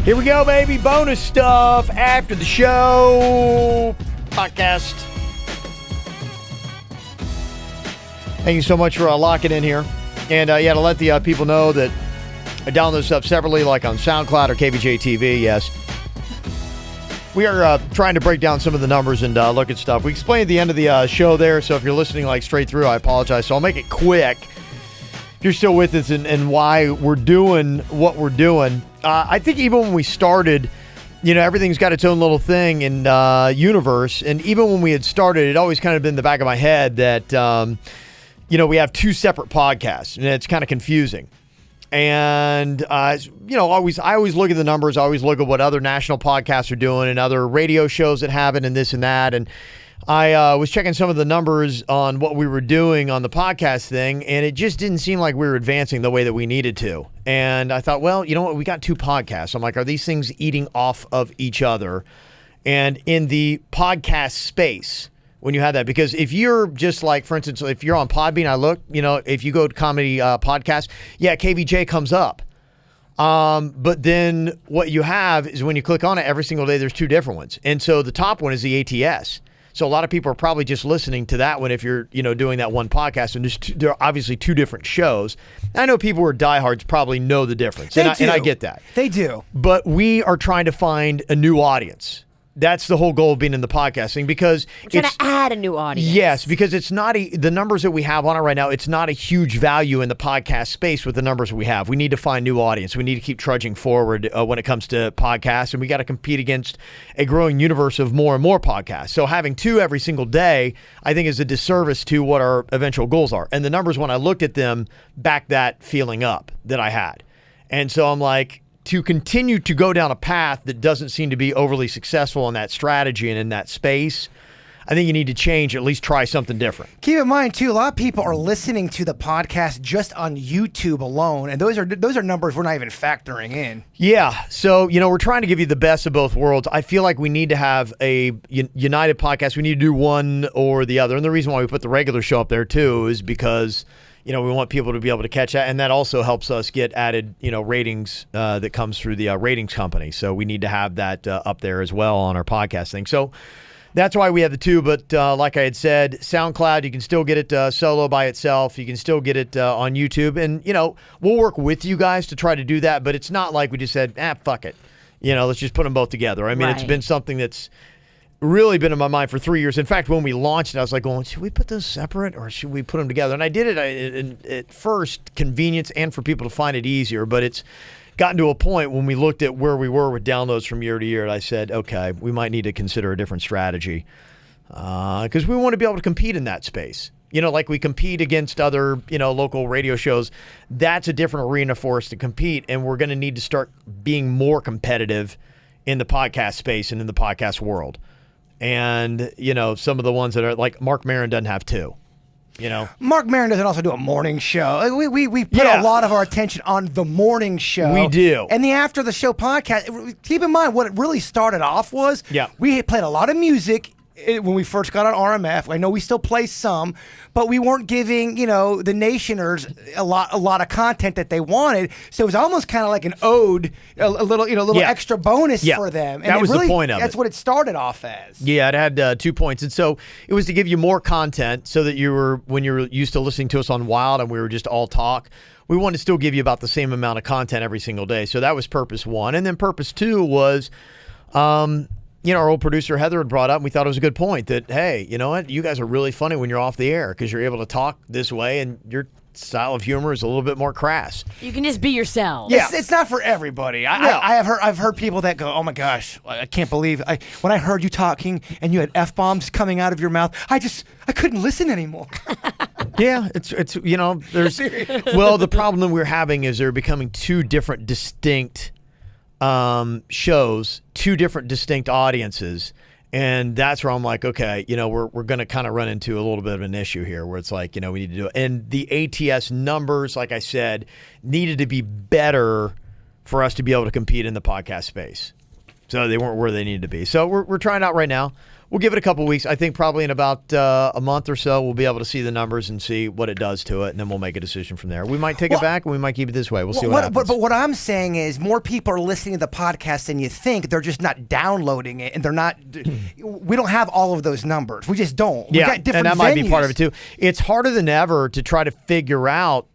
Here we go, baby. Bonus stuff after the show. Podcast. Thank you so much for locking in here. And to let the people know that I download stuff separately, like on SoundCloud or KVJ TV. Yes. We are trying to break down some of the numbers and look at stuff. We explained at the end of the show there, so if you're listening like straight through, I apologize. So I'll make it quick. If you're still with us and why we're doing what we're doing. I think even when we started, everything's got its own little thing in universe. And even when we had started, it always kind of been in the back of my head that, we have two separate podcasts. And it's kind of confusing. And, I always look at the numbers. I always look at what other national podcasts are doing and other radio shows that have it and this and that. And I was checking some of the numbers on what we were doing on the podcast thing, and it just didn't seem like we were advancing the way that we needed to. And I thought, well, you know what? We got two podcasts. I'm like, are these things eating off of each other? And in the podcast space, when you have that, because if you're just like, for instance, if you're on Podbean, I look, if you go to comedy podcast, KVJ comes up. But then what you have is when you click on it every single day, there's two different ones. And so the top one is the ATS. So a lot of people are probably just listening to that one if you're, doing that one podcast. And there are obviously two different shows. I know people who are diehards probably know the difference. And I get that. They do. But we are trying to find a new audience. That's the whole goal of being in the podcasting, because we're trying to add a new audience. Yes, because it's not the numbers that we have on it right now. It's not a huge value in the podcast space with the numbers we have. We need to find new audience. We need to keep trudging forward when it comes to podcasts, and we got to compete against a growing universe of more and more podcasts. So having two every single day, I think, is a disservice to what our eventual goals are. And the numbers, when I looked at them, backed that feeling up that I had. And so I'm like, to continue to go down a path that doesn't seem to be overly successful in that strategy and in that space, I think you need to change, at least try something different. Keep in mind, too, a lot of people are listening to the podcast just on YouTube alone, and those are numbers we're not even factoring in. Yeah, so, we're trying to give you the best of both worlds. I feel like we need to have a united podcast. We need to do one or the other, and the reason why we put the regular show up there, too, is because we want people to be able to catch that, and that also helps us get added, ratings that comes through the ratings company. So we need to have that up there as well on our podcast thing. So that's why we have the two. But like I had said, SoundCloud, you can still get it solo by itself. You can still get it on YouTube. And, we'll work with you guys to try to do that. But it's not like we just said, fuck it. Let's just put them both together. I mean, It's been something that's really been in my mind for 3 years. In fact, when we launched it, I was like, should we put those separate or should we put them together? And I did it at first, convenience and for people to find it easier. But it's gotten to a point when we looked at where we were with downloads from year to year, and I said, okay, we might need to consider a different strategy because we want to be able to compete in that space. Like we compete against other, local radio shows. That's a different arena for us to compete, and we're going to need to start being more competitive in the podcast space and in the podcast world. And, some of the ones that are like Mark Maron doesn't have two, Mark Maron doesn't also do a morning show. We put a lot of our attention on the morning show. We do. And the After the Show podcast, keep in mind what it really started off was we played a lot of music when we first got on RMF. I know we still play some, but we weren't giving, the nationers a lot of content that they wanted. So it was almost kind of like an ode, a little extra bonus for them. And that was the point of it. That's what it started off as. Yeah, it had 2 points. And so it was to give you more content so that when you were used to listening to us on Wild and we were just all talk, we wanted to still give you about the same amount of content every single day. So that was purpose one. And then purpose two was, our old producer Heather had brought up, and we thought it was a good point that, hey, you know what? You guys are really funny when you're off the air because you're able to talk this way and your style of humor is a little bit more crass. You can just be yourself. Yeah. It's not for everybody. I've heard people that go, oh my gosh, I can't believe when I heard you talking and you had F-bombs coming out of your mouth, I couldn't listen anymore. Yeah, it's there's the problem that we're having is they're becoming two different distinct shows, two different distinct audiences, and that's where I'm like, okay, we're going to kind of run into a little bit of an issue here where it's like, we need to do it. And the ATS numbers, like I said, needed to be better for us to be able to compete in the podcast space. So they weren't where they needed to be. So we're trying out right now. we'll give it a couple weeks. I think probably in about a month or so, we'll be able to see the numbers and see what it does to it, and then we'll make a decision from there. We might take it back, and we might keep it this way. We'll see what happens. But what I'm saying is more people are listening to the podcast than you think. They're just not downloading it, and they're not. We don't have all of those numbers. We just don't. We got different and that might be part of it, venues. too. It's harder than ever to try to figure out,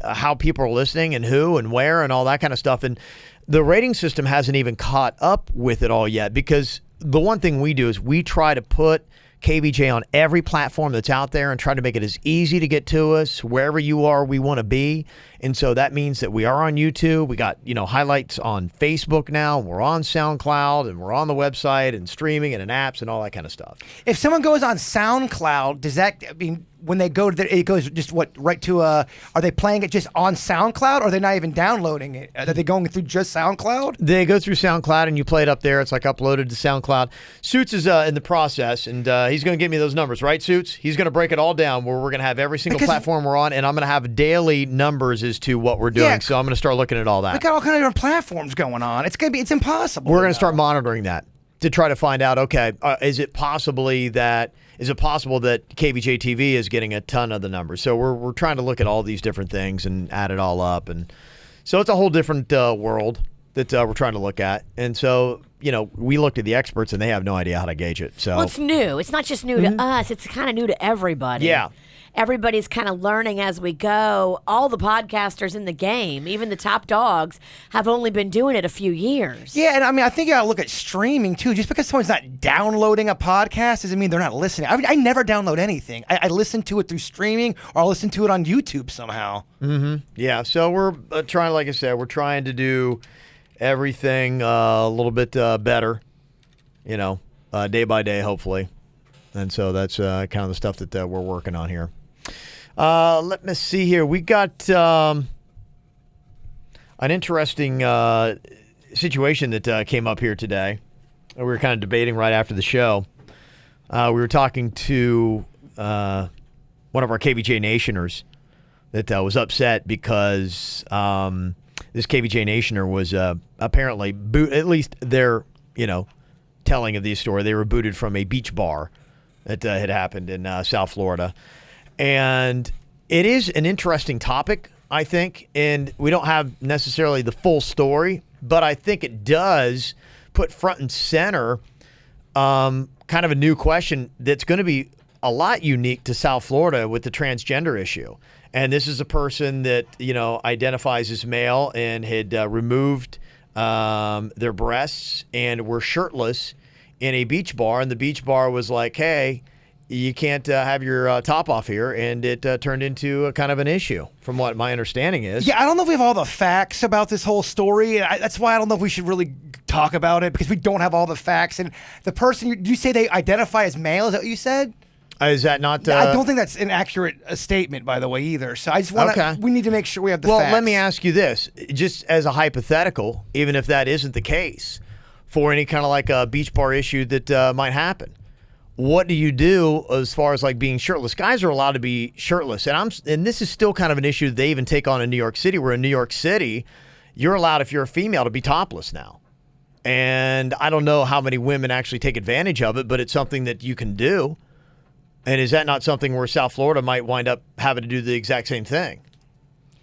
how people are listening and who and where and all that kind of stuff. And the rating system hasn't even caught up with it all yet, because the one thing we do is we try to put KVJ on every platform that's out there and try to make it as easy to get to us wherever you are we want to be. And so that means that we are on YouTube. We got, highlights on Facebook now. We're on SoundCloud, and we're on the website and streaming and in apps and all that kind of stuff. If someone goes on SoundCloud, does that mean when they go to there, it goes just right to are they playing it just on SoundCloud, or are they not even downloading it? Are they going through just SoundCloud? They go through SoundCloud and you play it up there. It's like uploaded to SoundCloud. Suits is in the process, and he's going to give me those numbers, right, Suits? He's going to break it all down where we're going to have every single platform we're on, and I'm going to have daily numbers as to what we're doing. Yeah, so I'm going to start looking at all that. We got all kinds of different platforms going on. It's impossible. We're going to start monitoring that to try to find out, okay, is it possible that KVJ TV is getting a ton of the numbers? So we're trying to look at all these different things and add it all up. And so it's a whole different world that we're trying to look at. And so, we looked at the experts and they have no idea how to gauge it. So it's new. It's not just new to us. It's kind of new to everybody. Yeah. Everybody's kind of learning as we go. All the podcasters in the game, even the top dogs, have only been doing it a few years. Yeah, and I think you got to look at streaming too. Just because someone's not downloading a podcast doesn't mean they're not listening. I never download anything. I listen to it through streaming, or I listen to it on YouTube somehow. Mm-hmm. Yeah, so we're trying, like I said, we're trying to do everything a little bit better, day by day, hopefully. And so that's kind of the stuff that we're working on here. Let me see here. We got an interesting situation that came up here today. We were kind of debating right after the show. We were talking to one of our KVJ Nationers that was upset because this KVJ Nationer was apparently at least their telling of the story. They were booted from a beach bar that had happened in South Florida. And it is an interesting topic, I think, and we don't have necessarily the full story, but I think it does put front and center kind of a new question that's going to be a lot unique to South Florida with the transgender issue. And this is a person that, identifies as male and had removed their breasts and were shirtless in a beach bar. And the beach bar was like, hey, you can't have your top off here, and it turned into a kind of an issue, from what my understanding is. Yeah, I don't know if we have all the facts about this whole story. That's why I don't know if we should really talk about it, because we don't have all the facts. And the person, you say they identify as male? Is that what you said? Is that not? I don't think that's an accurate statement, by the way, either. So I just want to. We need to make sure we have the facts. Well, let me ask you this, just as a hypothetical, even if that isn't the case, for any kind of like a beach bar issue that might happen. What do you do as far as like being shirtless? Guys are allowed to be shirtless, and this is still kind of an issue they even take on in New York City. Where in New York City, you're allowed, if you're a female, to be topless now. And I don't know how many women actually take advantage of it, but it's something that you can do. And is that not something where South Florida might wind up having to do the exact same thing?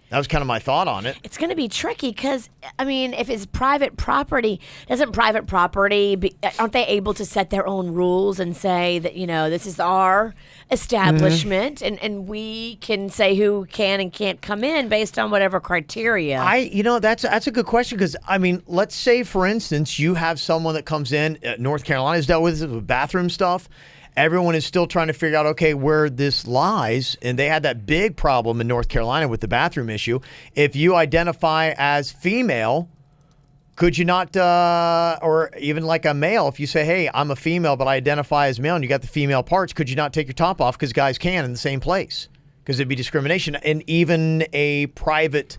That was kind of my thought on it. It's going to be tricky because, if it's private property, aren't they able to set their own rules and say that, this is our establishment and we can say who can and can't come in based on whatever criteria? That's a good question because, let's say, for instance, you have someone that comes in, North Carolina's dealt with bathroom stuff. Everyone is still trying to figure out, okay, where this lies. And they had that big problem in North Carolina with the bathroom issue. If you identify as female, could you not, or even like a male, if you say, hey, I'm a female, but I identify as male and you got the female parts, could you not take your top off because guys can in the same place? Because it'd be discrimination. And even a private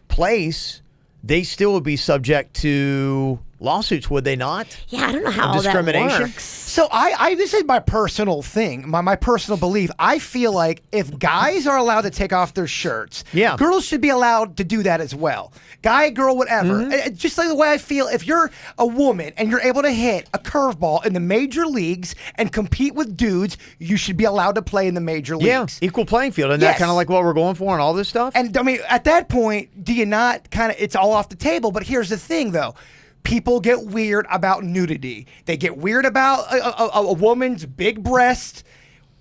place, they still would be subject to lawsuits, would they not? Yeah, I don't know how all that works. So this is my personal thing, my personal belief. I feel like if guys are allowed to take off their shirts, girls should be allowed to do that as well. Guy, girl, whatever. Just like the way I feel, if you're a woman and you're able to hit a curveball in the major leagues and compete with dudes, you should be allowed to play in the major leagues. Yeah, equal playing field. And that's kind of like what we're going for and all this stuff? And I mean, at that point, do you not kind of, it's all off the table. But here's the thing, though. People get weird about nudity. They get weird about a woman's big breast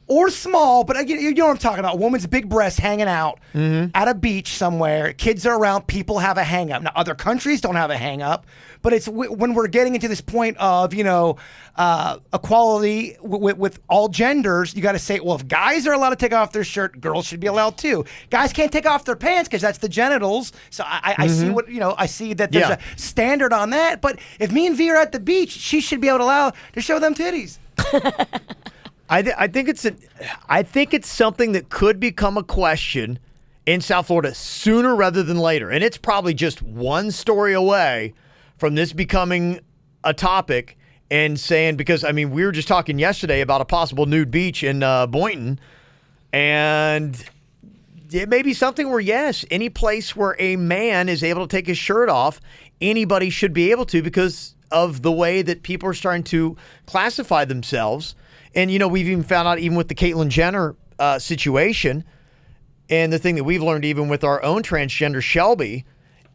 or small, but you know what I'm talking about. A woman's big breast hanging out at a beach somewhere. Kids are around. People have a hang up. Now, other countries don't have a hang up, but it's when we're getting into this point of, equality with all genders, you got to say, well, if guys are allowed to take off their shirt, girls should be allowed too. Guys can't take off their pants because that's the genitals. So I see I see that there's a standard on that. But if me and V are at the beach, she should be able to allow to show them titties. I think it's something that could become a question in South Florida sooner rather than later. And it's probably just one story away from this becoming a topic and saying, because, I mean, we were just talking yesterday about a possible nude beach in Boynton, and it may be something where, yes, any place where a man is able to take his shirt off, anybody should be able to because of the way that people are starting to classify themselves. And, we've even found out, even with the Caitlyn Jenner situation, and the thing that we've learned even with our own transgender Shelby,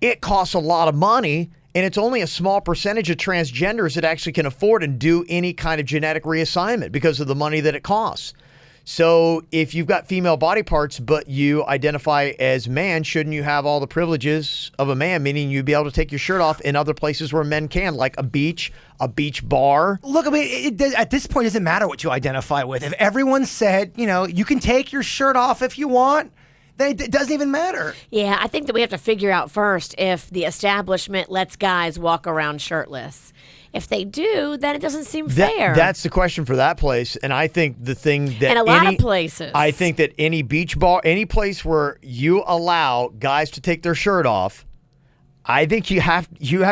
it costs a lot of money, and it's only a small percentage of transgenders that actually can afford and do any kind of genetic reassignment because of the money that it costs. So if you've got female body parts, but you identify as man, shouldn't you have all the privileges of a man, meaning you'd be able to take your shirt off in other places where men can, like a beach bar? Look, I mean, at this point, it doesn't matter what you identify with. If everyone said, you can take your shirt off if you want, then it doesn't even matter. Yeah, I think that we have to figure out first if the establishment lets guys walk around shirtless. If they do, then it doesn't seem fair. That's the question for that place. And I think the thing that and a lot of places. I think that any beach bar, any place where you allow guys to take their shirt off, I think you have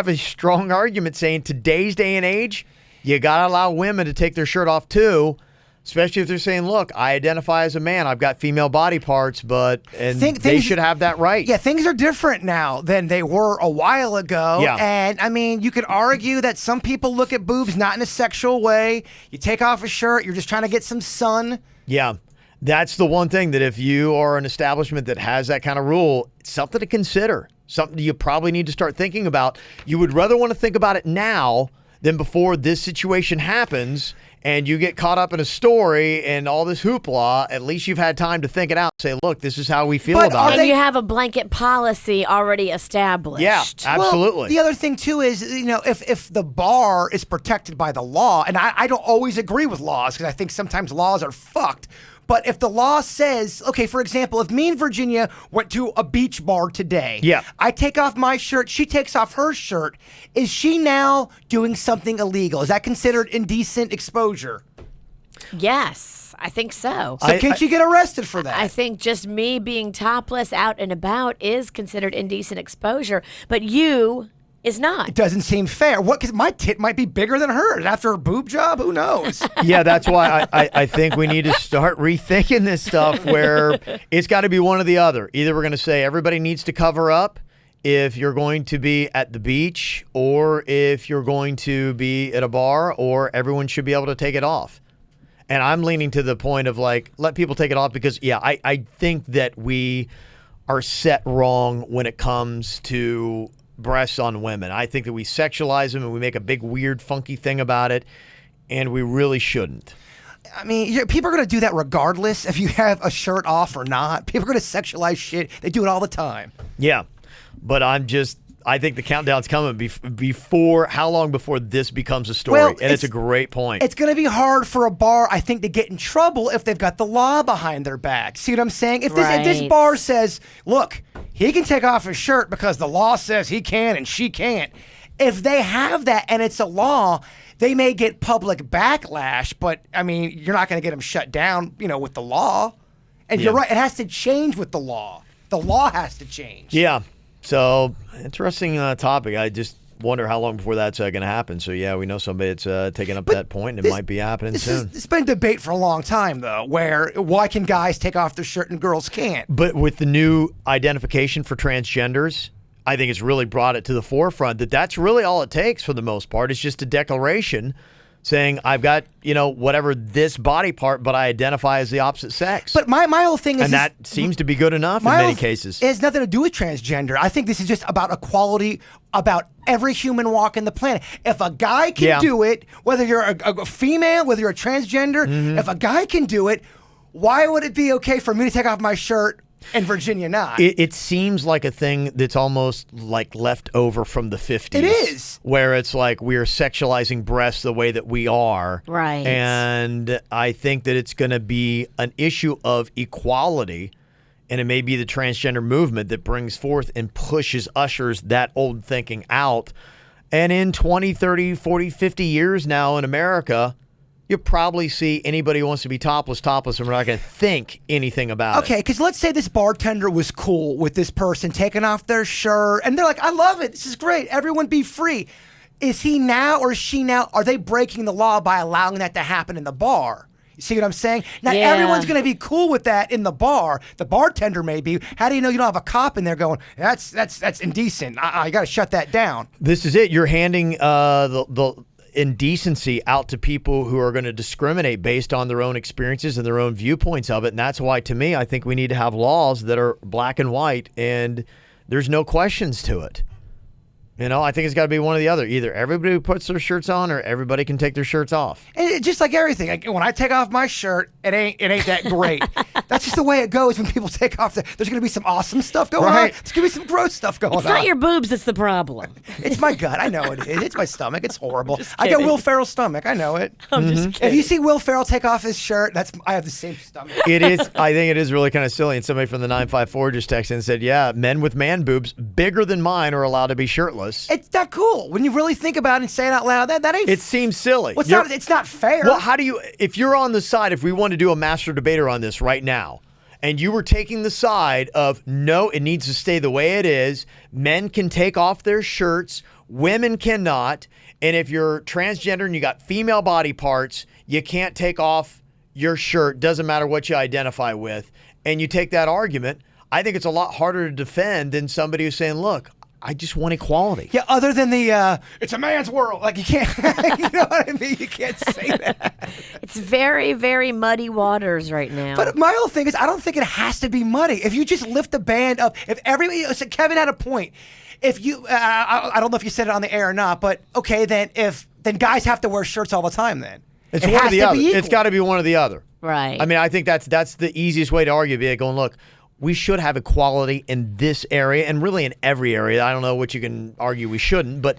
a strong argument saying today's day and age, you got to allow women to take their shirt off too. Especially if they're saying, look, I identify as a man. I've got female body parts, they should have that right. Yeah, things are different now than they were a while ago. Yeah. And, I mean, you could argue that some people look at boobs not in a sexual way. You take off a shirt, you're just trying to get some sun. Yeah. That's the one thing that if you are an establishment that has that kind of rule, it's something to consider. Something you probably need to start thinking about. You would rather want to think about it now than before this situation happens and you get caught up in a story and all this hoopla. At least you've had time to think it out and say, look, this is how we feel about it. And you have a blanket policy already established. Yeah, absolutely. Well, the other thing, too, is, if the bar is protected by the law, and I don't always agree with laws because I think sometimes laws are fucked. But if the law says, okay, for example, if me and Virginia went to a beach bar today, I take off my shirt, she takes off her shirt, is she now doing something illegal? Is that considered indecent exposure? Yes, I think so. So can she get arrested for that? I think just me being topless out and about is considered indecent exposure, but you is not. It doesn't seem fair. What? Because my tit might be bigger than hers after her boob job. Who knows? Yeah, that's why I think we need to start rethinking this stuff where it's got to be one or the other. Either we're going to say everybody needs to cover up if you're going to be at the beach or if you're going to be at a bar, or everyone should be able to take it off. And I'm leaning to the point of let people take it off because, I think that we are set wrong when it comes to breasts on women. I think that we sexualize them and we make a big, weird, funky thing about it, and we really shouldn't. I mean, people are going to do that regardless if you have a shirt off or not. People are going to sexualize shit. They do it all the time. Yeah, but I think the countdown's coming before, how long before this becomes a story? Well, and it's a great point. It's going to be hard for a bar, I think, to get in trouble if they've got the law behind their back. See what I'm saying? If this bar says, look, he can take off his shirt because the law says he can and she can't. If they have that and it's a law, they may get public backlash, but, I mean, you're not going to get them shut down, with the law. And you're right, it has to change with the law. The law has to change. Yeah. So, interesting topic. wonder how long before that's going to happen. So, yeah, we know somebody that's taking up that point, and it might be happening soon. It's been debate for a long time, though, where why can guys take off their shirt and girls can't? But with the new identification for transgenders, I think it's really brought it to the forefront that that's really all it takes for the most part. It's just a declaration saying, I've got, whatever this body part, but I identify as the opposite sex. But my whole thing is... And that seems to be good enough in many cases. It has nothing to do with transgender. I think this is just about equality, about every human walking the planet. If a guy can do it, whether you're a female, whether you're a transgender, if a guy can do it, why would it be okay for me to take off my shirt and Virginia not? It seems like a thing that's almost like left over from the 50s. It is. Where it's like we're sexualizing breasts the way that we are. Right. And I think that it's going to be an issue of equality, and it may be the transgender movement that brings forth and ushers that old thinking out. And in 20, 30, 40, 50 years now in America, you'll probably see anybody who wants to be topless, and we're not going to think anything about it. Okay, because let's say this bartender was cool with this person taking off their shirt, and they're like, I love it. This is great. Everyone be free. Is he now or is she now, are they breaking the law by allowing that to happen in the bar? You see what I'm saying? Not everyone's going to be cool with that in the bar. The bartender may be. How do you know you don't have a cop in there going, that's indecent. You got to shut that down. This is it. You're handing the indecency out to people who are going to discriminate based on their own experiences and their own viewpoints of it. And that's why, to me, I think we need to have laws that are black and white and there's no questions to it. I think it's got to be one or the other. Either everybody puts their shirts on or everybody can take their shirts off. And just like everything, when I take off my shirt, it ain't that great. That's just the way it goes when people take off. There's going to be some awesome stuff going on. There's going to be some gross stuff going on. It's not your boobs that's the problem. It's my gut. I know it is. It's my stomach. It's horrible. I got Will Ferrell's stomach. I know it. I'm just kidding. If you see Will Ferrell take off his shirt, I have the same stomach. It is. I think it is really kind of silly. And somebody from the 954 just texted and said, yeah, men with man boobs bigger than mine are allowed to be shirtless. It's not cool. When you really think about it and say it out loud, that ain't... It seems silly. Well, it's not fair. Well, if you're on the side, if we want to do a master debater on this right now, and you were taking the side of, no, it needs to stay the way it is, men can take off their shirts, women cannot, and if you're transgender and you got female body parts, you can't take off your shirt, doesn't matter what you identify with, and you take that argument, I think it's a lot harder to defend than somebody who's saying, look, I just want equality. Yeah, other than the, it's a man's world. Like, you can't, you know what I mean? You can't say that. It's very, very muddy waters right now. But my whole thing is, I don't think it has to be muddy. If you just lift the band up, if everybody, so Kevin had a point. If you, I don't know if you said it on the air or not, but okay, then guys have to wear shirts all the time then. It's one or the other. It's got to be one or the other. Right. I mean, I think that's the easiest way to argue. Be going, look, we should have equality in this area and really in every area. I don't know what you can argue we shouldn't, but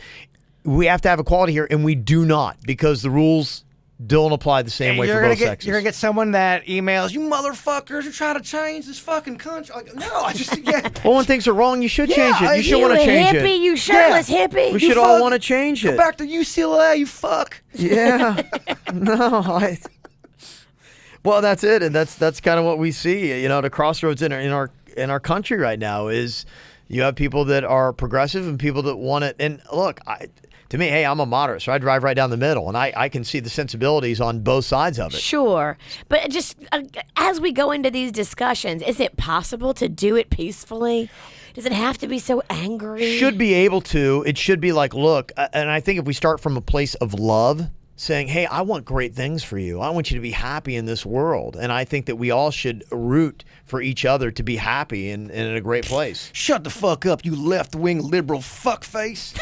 we have to have equality here, and we do not because the rules don't apply the same way for both sexes. You're going to get someone that emails, you motherfuckers are trying to change this fucking country. Like, no, I just, Well, when things are wrong, you should change it. You should want to change hippie, it. You shirtless hippie. We should all want to change it. Go back to UCLA, you fuck. Yeah. Well, that's it, and that's kind of what we see. The crossroads in our country right now is you have people that are progressive and people that want it. And look, to me, hey, I'm a moderate, so I drive right down the middle, and I can see the sensibilities on both sides of it. Sure, but just as we go into these discussions, is it possible to do it peacefully? Does it have to be so angry? Should be able to. It should be like, look, and I think if we start from a place of love, saying, hey, I want great things for you. I want you to be happy in this world. And I think that we all should root for each other to be happy and in a great place. Shut the fuck up, you left-wing liberal fuckface.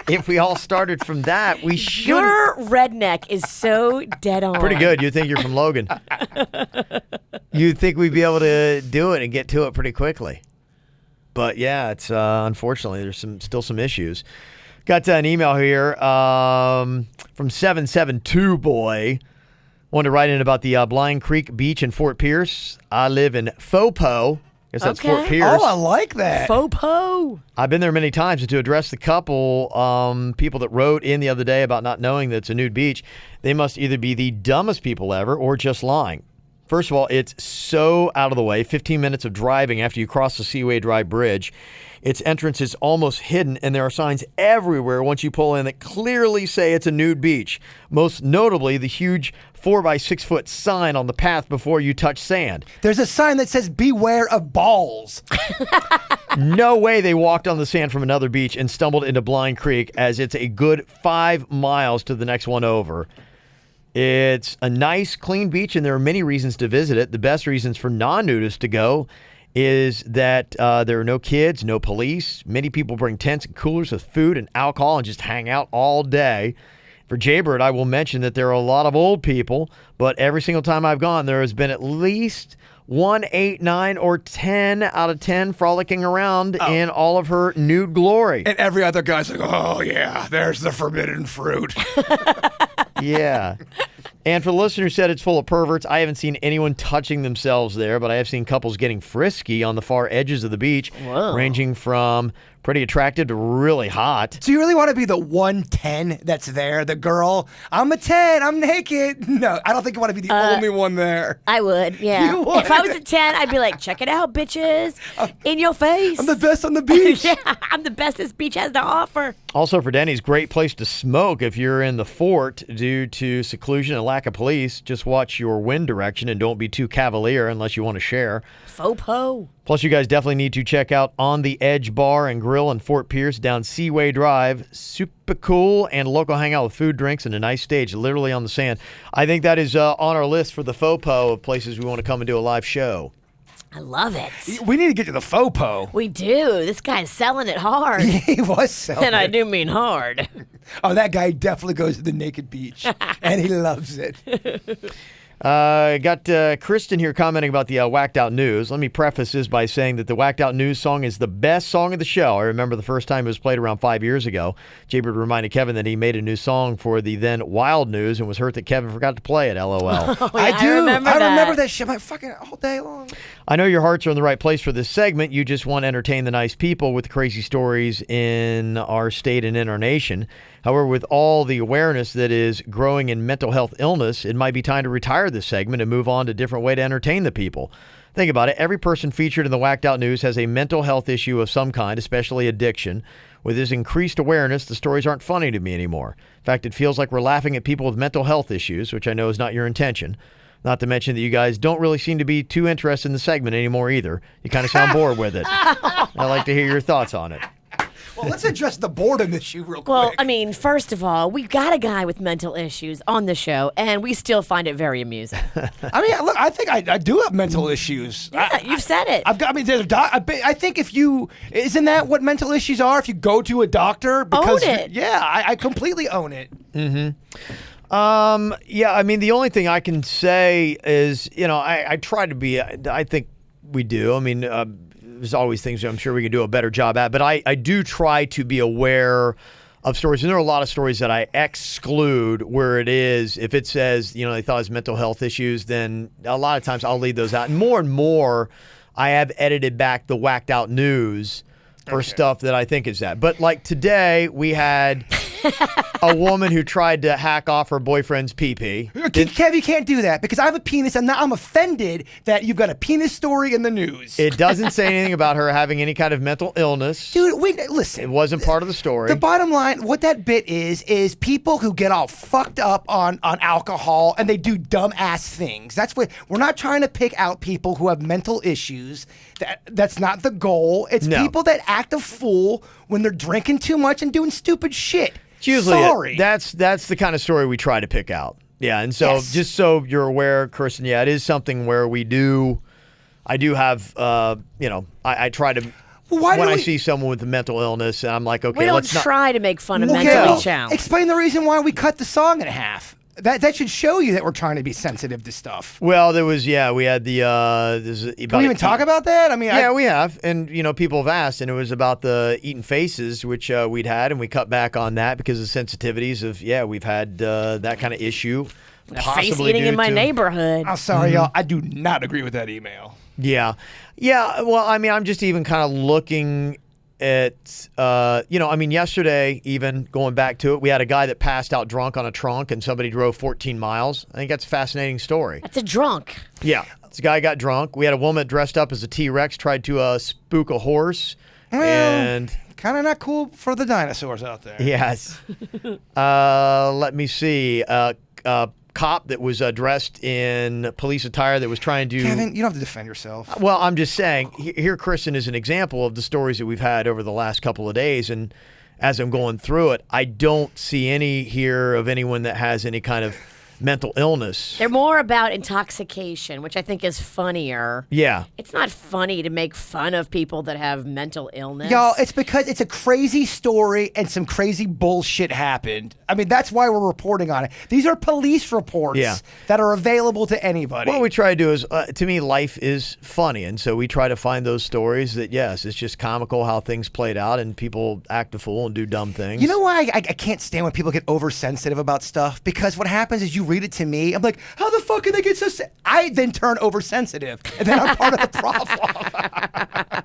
If we all started from that, we should. Your redneck is so dead on. Pretty good. You'd think you're from Logan. You'd think we'd be able to do it and get to it pretty quickly. But yeah, it's unfortunately, there's still some issues. Got an email here from 772 Boy. Wanted to write in about the Blind Creek Beach in Fort Pierce. I live in Fopo. Guess that's Fort Pierce. Oh, I like that. Fopo. I've been there many times. And to address the couple people that wrote in the other day about not knowing that it's a nude beach, they must either be the dumbest people ever or just lying. First of all, it's so out of the way. 15 minutes of driving after you cross the Seaway Drive Bridge. Its entrance is almost hidden, and there are signs everywhere once you pull in that clearly say it's a nude beach. Most notably, the huge 4 by 6 foot sign on the path before you touch sand. There's a sign that says, beware of balls. No way they walked on the sand from another beach and stumbled into Blind Creek, as it's a good 5 miles to the next one over. It's a nice, clean beach, and there are many reasons to visit it. The best reasons for non-nudists to go is that there are no kids, no police. Many people bring tents and coolers with food and alcohol and just hang out all day. For Jaybird, I will mention that there are a lot of old people, but every single time I've gone, there has been at least 1, 8, 9, or 10 out of 10 frolicking around in all of her nude glory. And every other guy's like, oh, yeah, there's the forbidden fruit. Yeah. And for the listener who said it's full of perverts, I haven't seen anyone touching themselves there, but I have seen couples getting frisky on the far edges of the beach, ranging from pretty attractive to really hot. Do you really want to be the 110 that's there? The girl, I'm a 10, I'm naked. No, I don't think you want to be the only one there. I would, yeah. You would? If I was a 10, I'd be like, check it out, bitches. In your face. I'm the best on the beach. Yeah, I'm the best this beach has to offer. Also for Denny's, great place to smoke if you're in the fort due to seclusion and lack of police. Just watch your wind direction and don't be too cavalier unless you want to share. Faux po. Plus, you guys definitely need to check out On the Edge Bar and Grill in Fort Pierce down Seaway Drive. Super cool and local hangout with food, drinks, and a nice stage literally on the sand. I think that is on our list for the faux po of places we want to come and do a live show. I love it. We need to get to the faux po. We do. This guy's selling it hard. Yeah, he was selling And I it. do mean hard. Oh, that guy definitely goes to the naked beach, and he loves it. Got Kristen here commenting about the Whacked Out News. Let me preface this by saying that the Whacked Out News song is the best song of the show. I remember the first time it was played around 5 years ago. Jaybird reminded Kevin that he made a new song for the then Wild News and was hurt that Kevin forgot to play it, LOL. Oh, yeah, I do. remember I that. remember that shit like fucking all day long. I know your hearts are in the right place for this segment. You just want to entertain the nice people with the crazy stories in our state and in our nation. However, with all the awareness that is growing in mental health illness, it might be time to retire this segment and move on to a different way to entertain the people. Think about it. Every person featured in the Whacked Out News has a mental health issue of some kind, especially addiction. With this increased awareness, the stories aren't funny to me anymore. In fact, it feels like we're laughing at people with mental health issues, which I know is not your intention. Not to mention that you guys don't really seem to be too interested in the segment anymore either. You kind of sound bored with it. I'd like to hear your thoughts on it. Well, let's address the boredom issue real quick. Well, I mean, first of all, we've got a guy with mental issues on the show, and we still find it very amusing. I mean, look, I think I do have mental issues. Yeah, you've said it. I think if you, isn't that what mental issues are? If you go to a doctor, because Own it. Yeah, I completely own it. Yeah, I mean, the only thing I can say is, I try to be, I think we do. I mean, there's always things I'm sure we could do a better job at, but I do try to be aware of stories. And there are a lot of stories that I exclude where it is, if it says, they thought it was mental health issues, then a lot of times I'll leave those out. And more, I have edited back the Whacked Out News for stuff that I think is that. But like today, we had a woman who tried to hack off her boyfriend's pee-pee. Kev, you can't do that because I have a penis, and now I'm offended that you've got a penis story in the news. It doesn't say anything about her having any kind of mental illness. Dude, listen. It wasn't part of the story. The bottom line, what that bit is people who get all fucked up on alcohol and they do dumb-ass things. That's what, we're not trying to pick out people who have mental issues. That's not the goal. It's people that act a fool when they're drinking too much and doing stupid shit. It's usually Sorry. That's the kind of story we try to pick out. Yeah, and so just so you're aware, Kirsten, it is something where I do have, I try to, I see someone with a mental illness, and I'm like, okay, we don't let's try to make fun of mentally challenged. Explain the reason why we cut the song in half. That should show you that we're trying to be sensitive to stuff. Well, there was, we had the... Can we even talk about that? I mean, we have. And, people have asked, and it was about the eating faces, which we'd had, and we cut back on that because of sensitivities of, we've had that kind of issue. Face eating in my neighborhood. I'm sorry, y'all. I do not agree with that email. Yeah. Yeah, well, I mean, I'm just even kind of looking it's, I mean, yesterday, even going back to it, we had a guy that passed out drunk on a trunk and somebody drove 14 miles. I think that's a fascinating story. That's a drunk. Yeah. This guy got drunk. We had a woman dressed up as a T-Rex, tried to spook a horse. Well, and kind of not cool for the dinosaurs out there. Yes. Let me see. Cop that was dressed in police attire that was trying to... Kevin, you don't have to defend yourself. Well, I'm just saying, here, Kristen, is an example of the stories that we've had over the last couple of days. And as I'm going through it, I don't see any here of anyone that has any kind of mental illness. They're more about intoxication, which I think is funnier. Yeah. It's not funny to make fun of people that have mental illness. Y'all, it's because it's a crazy story and some crazy bullshit happened. I mean, that's why we're reporting on it. These are police reports that are available to anybody. What we try to do is, to me, life is funny. And so we try to find those stories that, yes, it's just comical how things played out and people act a fool and do dumb things. You know why I can't stand when people get oversensitive about stuff? Because what happens is you read it to me, I'm like, how the fuck can they get so I then turn oversensitive, and then I'm part of the problem.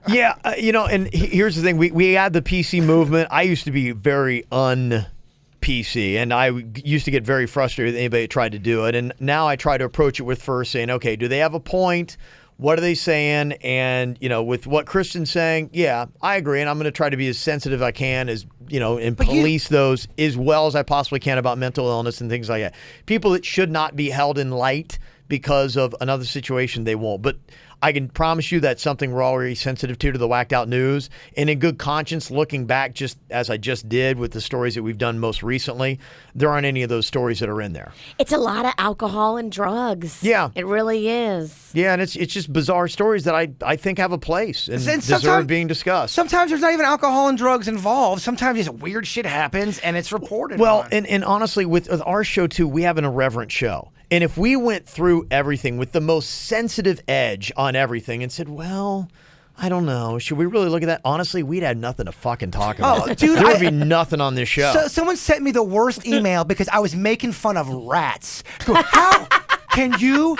Yeah, and here's the thing. We had the PC movement. I used to be very un-PC, and I used to get very frustrated with anybody that tried to do it. And now I try to approach it with first saying, okay, do they have a point? What are they saying? And, with what Kristen's saying, yeah, I agree. And I'm going to try to be as sensitive as I can and police those as well as I possibly can about mental illness and things like that. People that should not be held in light because of another situation, they won't. But I can promise you that's something we're already sensitive to the whacked out news. And in good conscience, looking back, just as I just did with the stories that we've done most recently, there aren't any of those stories that are in there. It's a lot of alcohol and drugs. Yeah. It really is. Yeah, and it's just bizarre stories that I think have a place and deserve being discussed. Sometimes there's not even alcohol and drugs involved. Sometimes just weird shit happens and it's reported. Well, and honestly, with our show too, we have an irreverent show. And if we went through everything with the most sensitive edge on everything and said, well, I don't know, should we really look at that? Honestly, we'd have nothing to fucking talk about. Oh, dude, there would be nothing on this show. So someone sent me the worst email because I was making fun of rats. How can you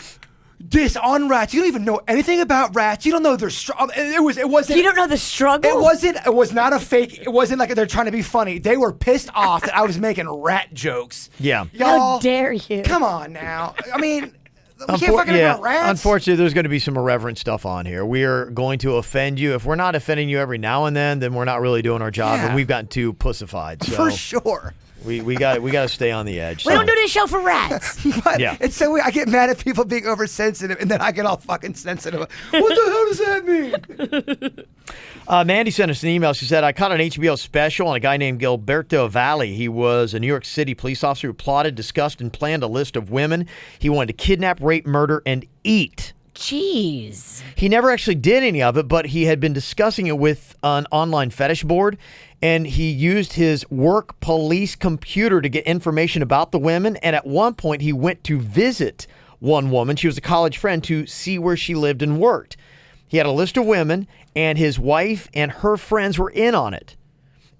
diss on rats? You don't even know anything about rats. You don't know their it wasn't. You don't know the struggle? It was not a fake. It wasn't like they're trying to be funny. They were pissed off that I was making rat jokes. Yeah. Y'all, how dare you? Come on now. I mean, we can't fucking about rats. Unfortunately, there's going to be some irreverent stuff on here. We are going to offend you. If we're not offending you every now and then we're not really doing our job, and we've gotten too pussified. So for sure. We got to stay on the edge. We don't do this show for rats. But yeah. It's so weird. I get mad at people being oversensitive, and then I get all fucking sensitive. What the hell does that mean? Mandy sent us an email. She said, I caught an HBO special on a guy named Gilberto Valley. He was a New York City police officer who plotted, discussed, and planned a list of women he wanted to kidnap, rape, murder, and eat. Jeez. He never actually did any of it, but he had been discussing it with an online fetish board, and he used his work police computer to get information about the women. And at one point, he went to visit one woman. She was a college friend, to see where she lived and worked. He had a list of women, and his wife and her friends were in on it.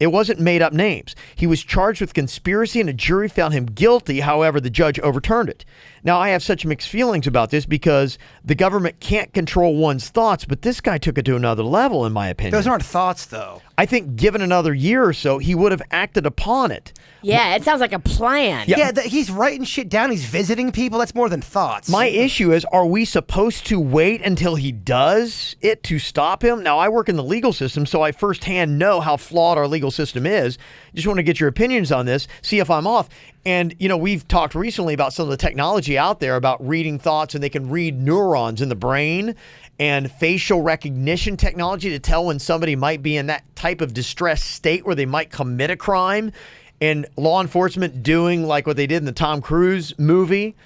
It wasn't made up names. He was charged with conspiracy, and a jury found him guilty. However, the judge overturned it. Now, I have such mixed feelings about this because the government can't control one's thoughts, but this guy took it to another level, in my opinion. Those aren't thoughts, though. I think given another year or so, he would have acted upon it. Yeah, it sounds like a plan. Yeah, he's writing shit down. He's visiting people. That's more than thoughts. My issue is, are we supposed to wait until he does it to stop him? Now, I work in the legal system, so I firsthand know how flawed our legal system is. Just want to get your opinions on this, see if I'm off. And, we've talked recently about some of the technology out there about reading thoughts, and they can read neurons in the brain and facial recognition technology to tell when somebody might be in that type of distressed state where they might commit a crime. And law enforcement doing like what they did in the Tom Cruise movie,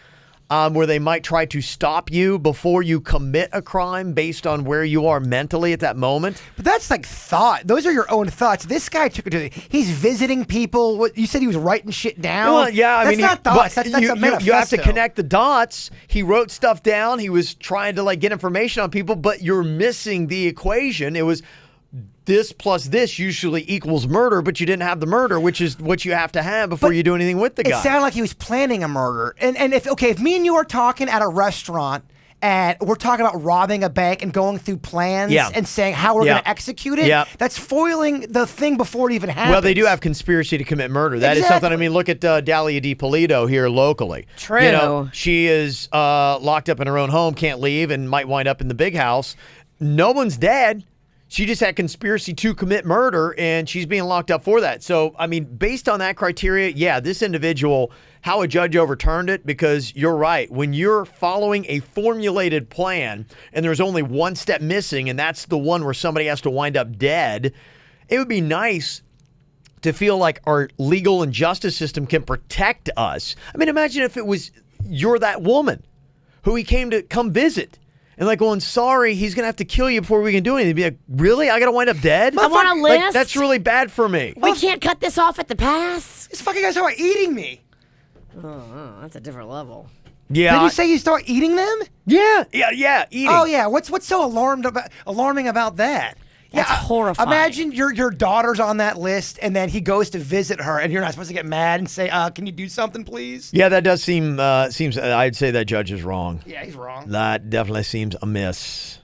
where they might try to stop you before you commit a crime based on where you are mentally at that moment. But that's like thought. Those are your own thoughts. This guy took it to he's visiting people. What you said, he was writing shit down. Well, yeah, that's not thoughts. That's a manifesto. You have to connect the dots. He wrote stuff down. He was trying to get information on people, but you're missing the equation. It was this plus this usually equals murder, but you didn't have the murder, which is what you have to have before you do anything with the guy. It sounded like he was planning a murder. And if me and you are talking at a restaurant, and we're talking about robbing a bank and going through plans and saying how we're going to execute it, that's foiling the thing before it even happens. Well, they do have conspiracy to commit murder. That is something, I mean, look at Dalia DiPolito here locally. True. You know, she is locked up in her own home, can't leave, and might wind up in the big house. No one's dead. She just had conspiracy to commit murder, and she's being locked up for that. So, I mean, based on that criteria, yeah, this individual, how a judge overturned it, because you're right. When you're following a formulated plan and there's only one step missing, and that's the one where somebody has to wind up dead, it would be nice to feel like our legal and justice system can protect us. I mean, imagine if it was you're that woman who he came to come visit. And like going, sorry, he's going to have to kill you before we can do anything. He'd be like, really? I got to wind up dead? I want a list. Like, that's really bad for me. We can't cut this off at the pass. This fucking guy's talking about eating me. Oh, that's a different level. Yeah. Did you say you start eating them? Yeah, eating. Oh, yeah. What's so alarming about that? That's horrifying. Imagine your daughter's on that list, and then he goes to visit her, and you're not supposed to get mad and say, can you do something, please? Yeah, that does seems, I'd say that judge is wrong. Yeah, he's wrong. That definitely seems amiss.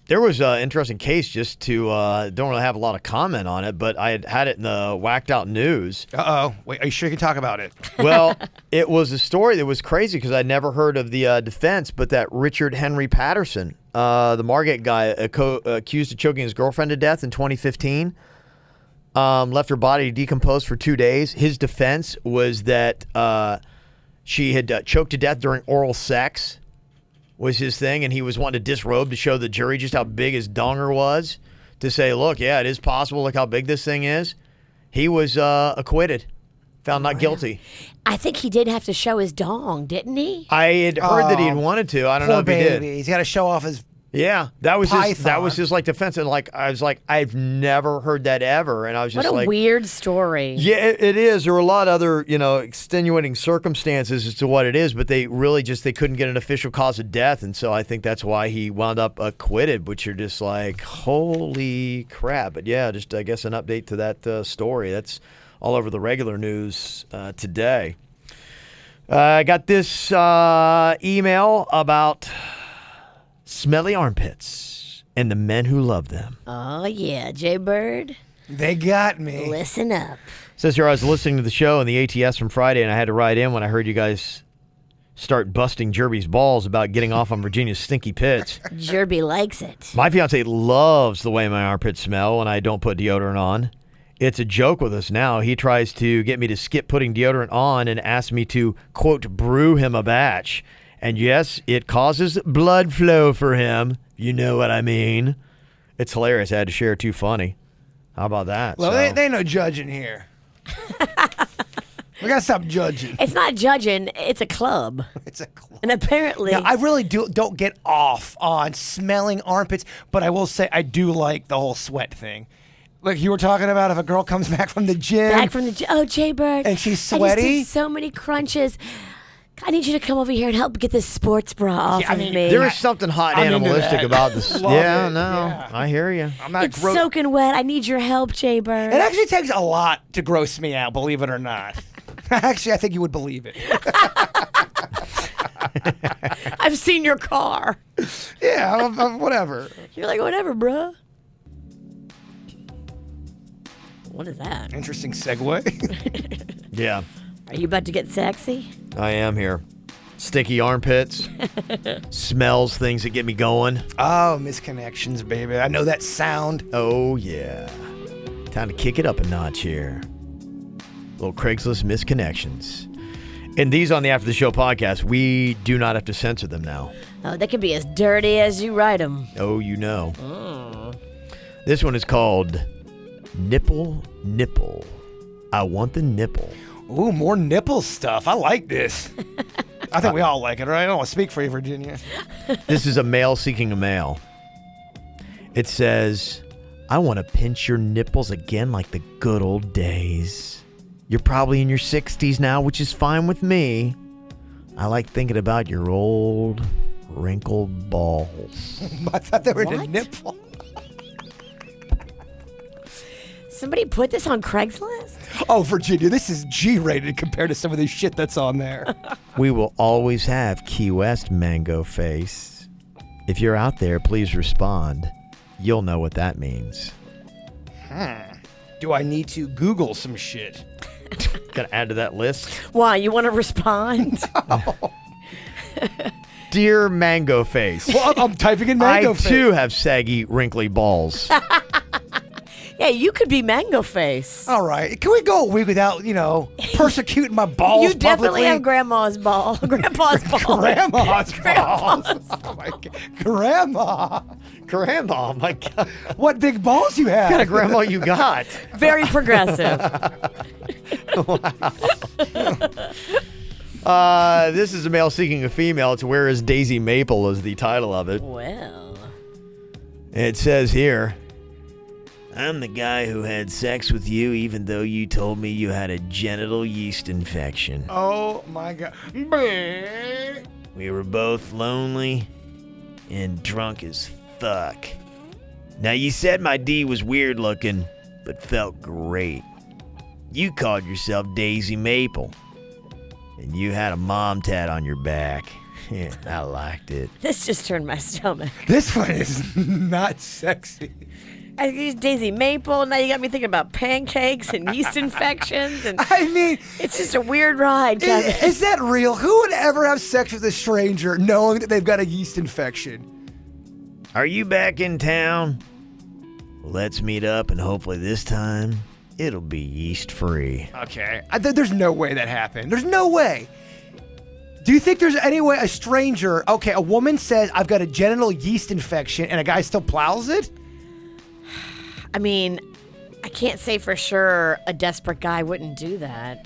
There was an interesting case just to, don't really have a lot of comment on it, but I had it in the Whacked Out News. Uh-oh. Wait, are you sure you can talk about it? Well, it was a story that was crazy because I'd never heard of the defense, but that Richard Henry Patterson, the Margate guy, accused of choking his girlfriend to death in 2015, left her body to decompose for 2 days. His defense was that she had choked to death during oral sex, was his thing, and he was wanting to disrobe to show the jury just how big his donger was, to say, look, yeah, it is possible, look how big this thing is. He was acquitted, found not guilty. I think he did have to show his dong, didn't he? I had heard that he had wanted to. I don't know if he did. He's got to show off his that was python. his like defense, and like I was like, I've never heard that ever, and I was just what a like, weird story. Yeah, it is. There were a lot of other extenuating circumstances as to what it is, but they really they couldn't get an official cause of death, and so I think that's why he wound up acquitted. Which you're just like, holy crap! But yeah, just I guess an update to that story. That's all over the regular news today. I got this email about smelly armpits and the men who love them. Oh, yeah. Jay-Bird. They got me. Listen up. Says here, I was listening to the show on the ATS from Friday, and I had to write in when I heard you guys start busting Jerby's balls about getting off on Virginia's stinky pits. Jerby likes it. My fiance loves the way my armpits smell when I don't put deodorant on. It's a joke with us now. He tries to get me to skip putting deodorant on and asks me to, quote, brew him a batch. And yes, it causes blood flow for him. You know what I mean. It's hilarious. I had to share. Too funny. How about that? Well, they no judging here. We got to stop judging. It's not judging. It's a club. It's a club. And apparently... Now, I really don't get off on smelling armpits, but I will say I do like the whole sweat thing. Like you were talking about, if a girl comes back from the gym. Oh, Jay-Bird. And she's sweaty. I just did so many crunches. I need you to come over here and help get this sports bra off of me. There is something hot and animalistic about this. I hear you. I'm not it's soaking wet. I need your help, Jay-Bird. It actually takes a lot to gross me out, believe it or not. Actually, I think you would believe it. I've seen your car. Yeah, whatever. You're like, whatever, bruh. What is that? Interesting segue. Yeah. Are you about to get sexy? I am here. Sticky armpits, smells, things that get me going. Oh, Misconnections, baby. I know that sound. Oh, yeah. Time to kick it up a notch here. Little Craigslist Misconnections. And these on the After the Show podcast, we do not have to censor them now. Oh, they can be as dirty as you write them. Oh, you know. This one is called Nipple. I want the nipple. Ooh, more nipple stuff. I like this. I think we all like it, right? I don't want to speak for you, Virginia. This is a male seeking a male. It says, I want to pinch your nipples again like the good old days. You're probably in your 60s now, which is fine with me. I like thinking about your old wrinkled balls. I thought they were in a nipple. Somebody put this on Craigslist? Oh, Virginia, this is G-rated compared to some of the shit that's on there. We will always have Key West mango face. If you're out there, please respond. You'll know what that means. Do I need to Google some shit? Gotta add to that list. Why? You want to respond? Dear mango face. Well, I'm typing in mango face. I too have saggy, wrinkly balls. Yeah, you could be Mango Face. All right. Can we go a week without, persecuting my balls You definitely publicly? have Grandma's ball. Grandpa's ball. Grandma's balls. Oh my God. Grandma, my God. What big balls you have? What kind of grandma you got? Very progressive. This is a male seeking a female. It's Where is Daisy Maple is the title of it. Well. It says here, I'm the guy who had sex with you even though you told me you had a genital yeast infection. Oh my God. We were both lonely and drunk as fuck. Now you said my D was weird looking, but felt great. You called yourself Daisy Maple. And you had a mom tat on your back. Yeah, I liked it. This just turned my stomach. This one is not sexy. I used Daisy Maple. Now you got me thinking about pancakes and yeast infections. And I mean, it's just a weird ride, Kevin. Is that real? Who would ever have sex with a stranger knowing that they've got a yeast infection? Are you back in town? Let's meet up and hopefully this time it'll be yeast free. Okay. There's no way that happened. There's no way. Do you think there's any way a woman says, I've got a genital yeast infection, and a guy still plows it? I mean, I can't say for sure a desperate guy wouldn't do that.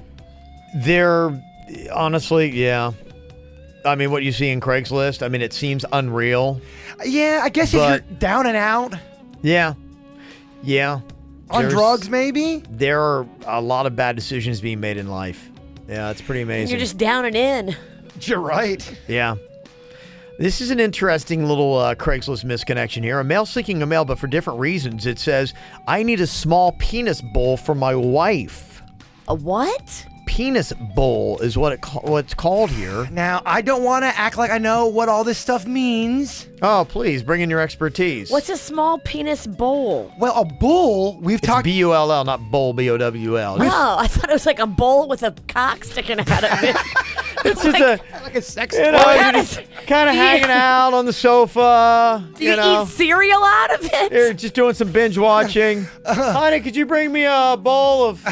Honestly, yeah. I mean, what you see in Craigslist, I mean, it seems unreal. Yeah, I guess if you're down and out. Yeah. Yeah. On drugs, maybe? There are a lot of bad decisions being made in life. Yeah, it's pretty amazing. You're just down and in. You're right. Yeah. This is an interesting little Craigslist misconnection here. A male seeking a male, but for different reasons. It says, I need a small penis bowl for my wife. A what? Penis bowl is what's called here. Now, I don't want to act like I know what all this stuff means. Oh, please, bring in your expertise. What's a small penis bowl? Well, a bull, we've talked... B-U-L-L, not bowl, B-O-W-L. Oh, I thought it was like a bowl with a cock sticking out of it. It's just like a sex toy. You're just kind of hanging out on the sofa. Do you eat cereal out of it? You're just doing some binge watching. Honey, could you bring me a bowl of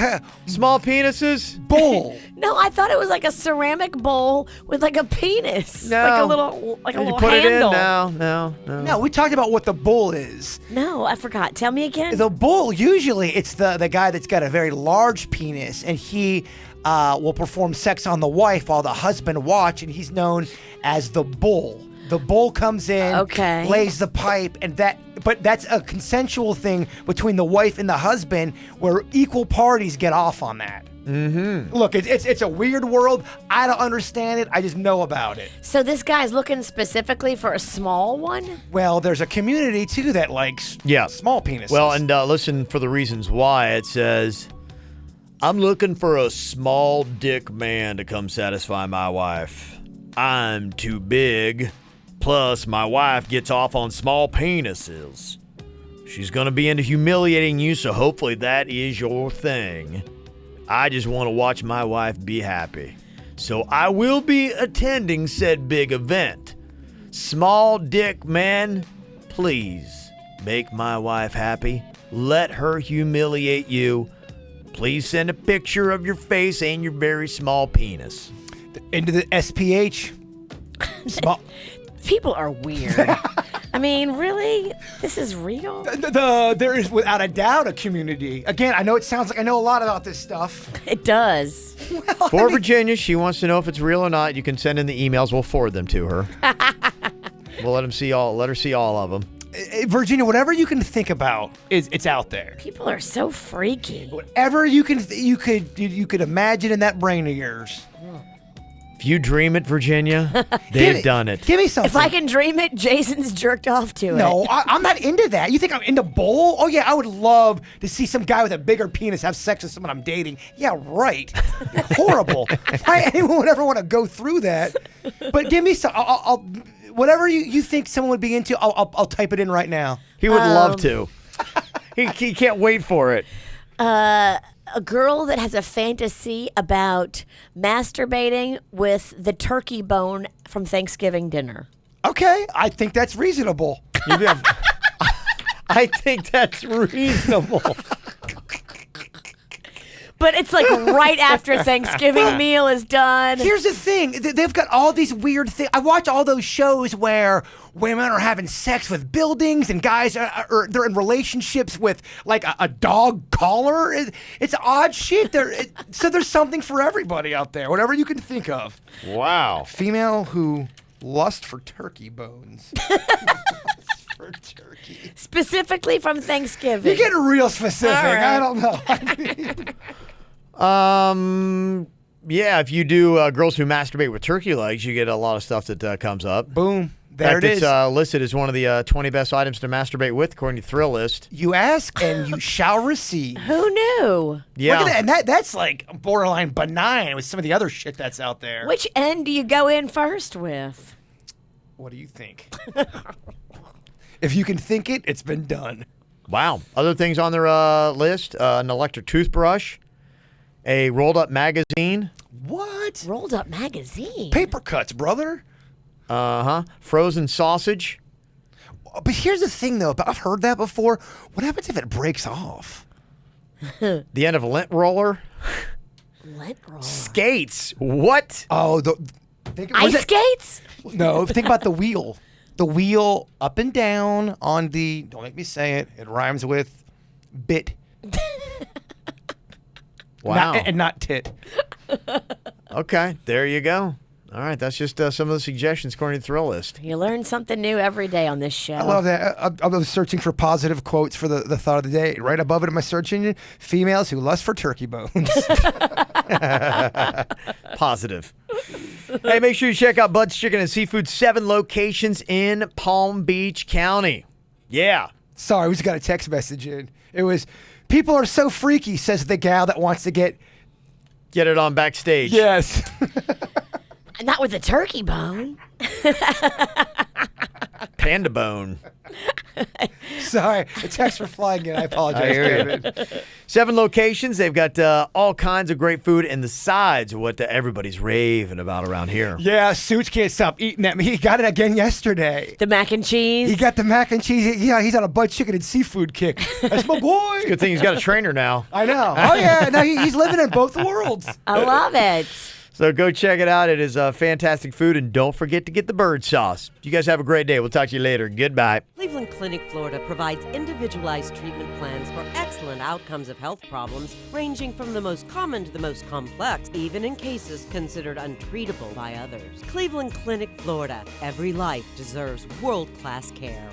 small penises? Bowl. No, I thought it was like a ceramic bowl with like a penis. No. Like a little Did you handle. put it in? No. No, we talked about what the bull is. No, I forgot. Tell me again. The bull, usually it's the guy that's got a very large penis, and he will perform sex on the wife while the husband watch, and he's known as the bull. The bull comes in, lays the pipe, but that's a consensual thing between the wife and the husband where equal parties get off on that. Mm-hmm. Look, it's a weird world. I don't understand it. I just know about it. So this guy's looking specifically for a small one? Well, there's a community, too, that likes small penises. Well, and listen for the reasons why. It says, I'm looking for a small dick man to come satisfy my wife. I'm too big. Plus, my wife gets off on small penises. She's going to be into humiliating you, so hopefully that is your thing. I just want to watch my wife be happy. So I will be attending said big event. Small dick man, please make my wife happy. Let her humiliate you. Please send a picture of your face and your very small penis. Into the SPH. Small. People are weird. I mean, really? This is real? There is, without a doubt, a community. Again, I know it sounds like I know a lot about this stuff. It does. Well, For Virginia, she wants to know if it's real or not. You can send in the emails. We'll forward them to her. We'll let her see all of them. Virginia, whatever you can think about, it's out there. People are so freaky. Whatever you could imagine in that brain of yours. If you dream it, Virginia, they've done it. Give me something. If I can dream it, Jason's jerked off to it. No, I'm not into that. You think I'm into bowl? Oh, yeah, I would love to see some guy with a bigger penis have sex with someone I'm dating. Yeah, right. Horrible. Why anyone would ever want to go through that? But give me some. I'll whatever you think someone would be into, I'll type it in right now. He would love to. He can't wait for it. A girl that has a fantasy about masturbating with the turkey bone from Thanksgiving dinner. Okay, I think that's reasonable. I think that's reasonable. But it's like right after Thanksgiving meal is done. Here's the thing. They've got all these weird things. I watch all those shows where women are having sex with buildings and guys they're in relationships with like a dog collar. It's odd shit. So there's something for everybody out there, whatever you can think of. Wow. Female who lust for turkey bones. For turkey. Specifically from Thanksgiving. You're getting real specific. All right. I don't know. Yeah, if you do girls who masturbate with turkey legs, you get a lot of stuff that comes up. Boom. There it is. It's listed as one of the 20 best items to masturbate with, according to Thrill List. You ask and you shall receive. Who knew? Yeah. Look at that. And that's like borderline benign with some of the other shit that's out there. Which end do you go in first with? What do you think? If you can think it, it's been done. Wow. Other things on their list, an electric toothbrush, a rolled-up magazine. What? Rolled up magazine. Paper cuts, brother. Frozen sausage. But here's the thing, though. I've heard that before. What happens if it breaks off? The end of a lint roller. Lint roller. Skates. What? Oh, Ice skates? No, think about the wheel. The wheel up and down on the, don't make me say it, it rhymes with bit. Wow. And not tit. Okay, there you go. All right, that's just some of the suggestions according to Thrill List. You learn something new every day on this show. I love that. I was searching for positive quotes for the thought of the day. Right above it in my search engine, females who lust for turkey bones. Positive. Hey, make sure you check out Bud's Chicken and Seafood, 7 locations in Palm Beach County. Yeah. Sorry, we just got a text message in. It was, people are so freaky, says the gal that wants to get it on backstage. Yes. Not with the turkey bone. Panda bone. Sorry, the texts were flying in. I apologize, I hear you. David. 7 locations. They've got all kinds of great food and the sides of what everybody's raving about around here. Yeah, Suits can't stop eating that. He got it again yesterday. The mac and cheese. He got the mac and cheese. Yeah, he's on a Bud Chicken and Seafood kick. That's my boy. Good thing he's got a trainer now. I know. Oh, yeah. Now he's living in both worlds. I love it. So go check it out. It is fantastic food. And don't forget to get the bird sauce. You guys have a great day. We'll talk to you later. Goodbye. Cleveland Clinic, Florida provides individualized treatment plans for excellent outcomes of health problems, ranging from the most common to the most complex, even in cases considered untreatable by others. Cleveland Clinic, Florida. Every life deserves world-class care.